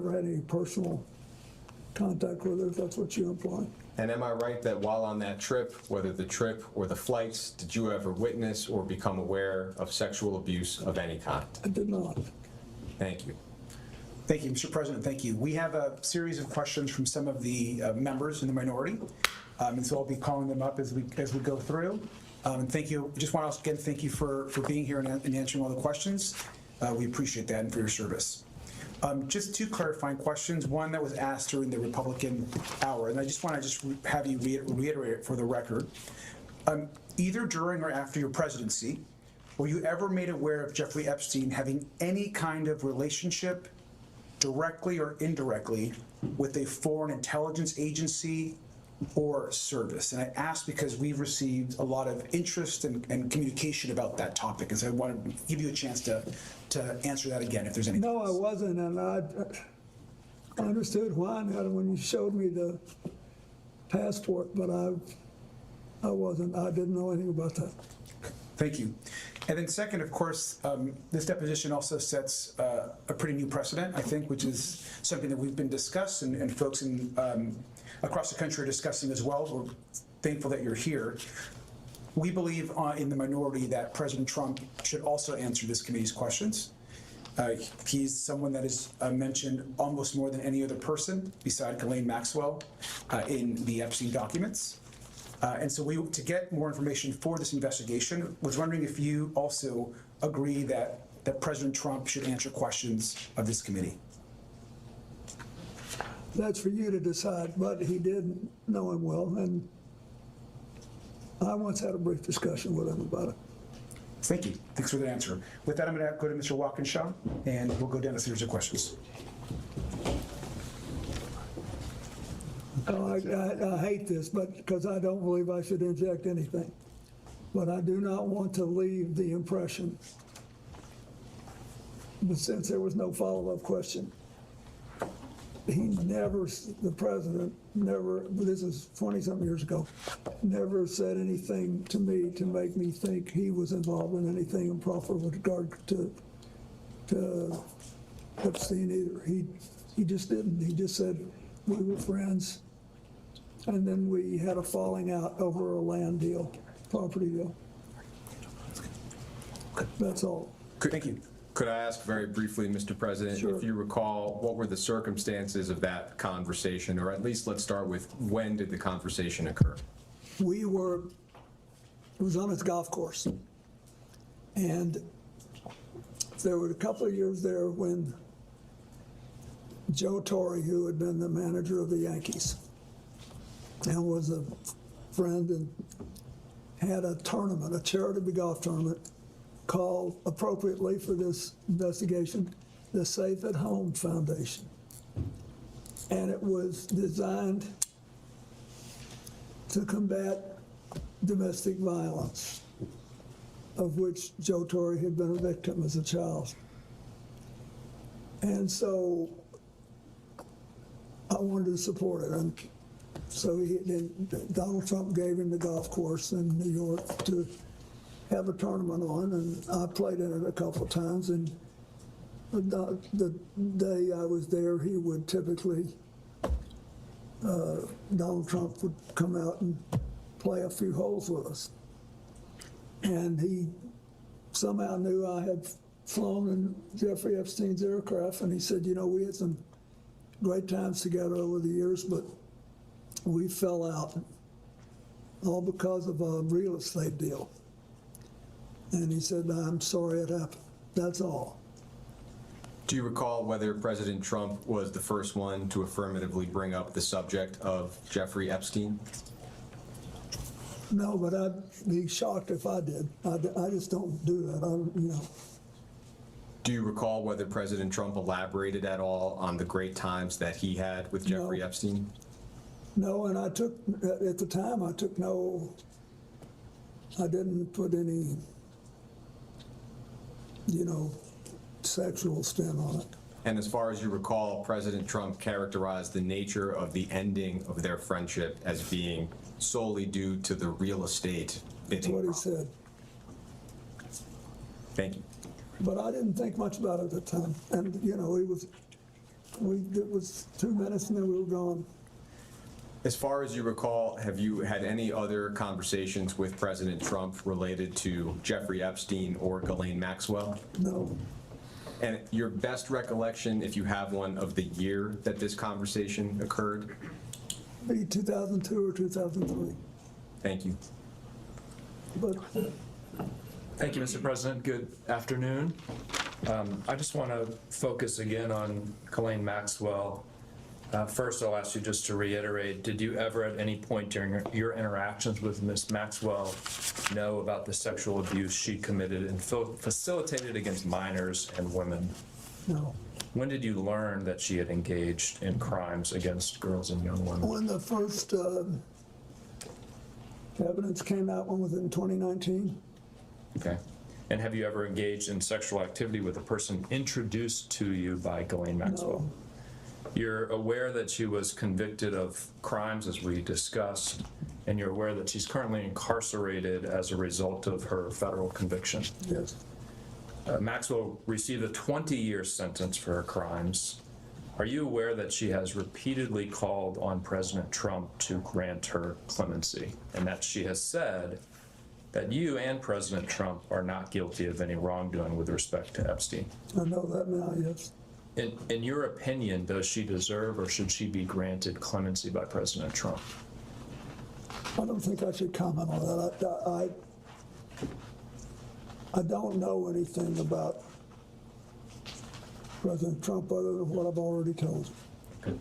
never had any personal contact with her, if that's what you imply. And am I right that while on that trip, whether the trip or the flights, did you ever witness or become aware of sexual abuse of any kind? I did not. Thank you. Thank you, Mr. President. Thank you. We have a series of questions from some of the members in the minority, and so I'll be calling them up as we go through. And thank you. Just want to again thank you for being here and answering all the questions. We appreciate that and for your service. Just two clarifying questions. One that was asked during the Republican hour, and I just want to have you reiterate it for the record. Either during or after your presidency, were you ever made aware of Jeffrey Epstein having any kind of relationship, directly or indirectly, with a foreign intelligence agency or service? And I ask because we've received a lot of interest and communication about that topic, and so I want to give you a chance to answer that again if there's anything. No, I wasn't, and I understood why now when you showed me the passport, but I wasn't. I didn't know anything about that. Thank you. And then second, of course, this deposition also sets a pretty new precedent, I think, which is something that we've been discussing and folks in across the country are discussing as well. We're thankful that you're here. We believe in the minority that President Trump should also answer this committee's questions. He's someone that is mentioned almost more than any other person beside Ghislaine Maxwell in the Epstein documents. And so to get more information for this investigation, was wondering if you also agree that President Trump should answer questions of this committee. That's for you to decide, but he did know him well, and I once had a brief discussion with him about it. Thank you. Thanks for the answer. With that, I'm going to go to Mr. Walkinshaw, and we'll go down a series of questions. I hate this, but because I don't believe I should inject anything. But I do not want to leave the impression, but since there was no follow-up question, the president never, this is 20-something years ago, never said anything to me to make me think he was involved in anything improper with regard to Epstein either. He just didn't. He just said we were friends, and then we had a falling out over a land deal, property deal. That's all. Thank you. Could I ask very briefly, Mr. President, Sure. if you recall, what were the circumstances of that conversation, or at least let's start with when did the conversation occur? It was on his golf course, and there were a couple of years there when Joe Torre, who had been the manager of the Yankees and was a friend, and had a tournament, a charity golf tournament, called appropriately for this investigation, the Safe at Home Foundation. And it was designed to combat domestic violence, of which Joe Torre had been a victim as a child. And so I wanted to support it. And so Donald Trump gave him the golf course in New York to have a tournament on, and I played in it a couple of times. And the day I was there, he would typically, Donald Trump would come out and play a few holes with us. And he somehow knew I had flown in Jeffrey Epstein's aircraft, and he said, you know, we had some great times together over the years, but we fell out, all because of a real estate deal. And he said, I'm sorry it happened. That's all. Do you recall whether President Trump was the first one to affirmatively bring up the subject of Jeffrey Epstein? No, but I'd be shocked if I did. I just don't do that. Do you recall whether President Trump elaborated at all on the great times that he had with Jeffrey Epstein? No, and at the time, I didn't put any, sexual spin on it. And as far as you recall, President Trump characterized the nature of the ending of their friendship as being solely due to the real estate. That's what he said. Thank you. But I didn't think much about it at the time. And, it was 2 minutes and then we were gone. As far as you recall, have you had any other conversations with President Trump related to Jeffrey Epstein or Ghislaine Maxwell? No, And your best recollection, if you have one, of the year that this conversation occurred? maybe 2002 or 2003. Thank you. But Thank you, Mr. President. Good afternoon. I just want to focus again on Ghislaine Maxwell. First, I'll ask you just to reiterate, did you ever at any point during your interactions with Ms. Maxwell know about the sexual abuse she committed and facilitated against minors and women? no, When did you learn that she had engaged in crimes against girls and young women? when the first evidence came out, when was it, in 2019? Okay. And have you ever engaged in sexual activity with a person introduced to you by Ghislaine Maxwell? No. You're aware that she was convicted of crimes, as we discussed, and you're aware that she's currently incarcerated as a result of her federal conviction. Yes, Maxwell received a 20-year sentence for her crimes. Are you aware that she has repeatedly called on President Trump to grant her clemency, and that she has said that you and President Trump are not guilty of any wrongdoing with respect to Epstein? I know that now, yes. In your opinion, does she deserve or should she be granted clemency by President Trump? I don't think I should comment on that. I don't know anything about President Trump other than what I've already told you. Good.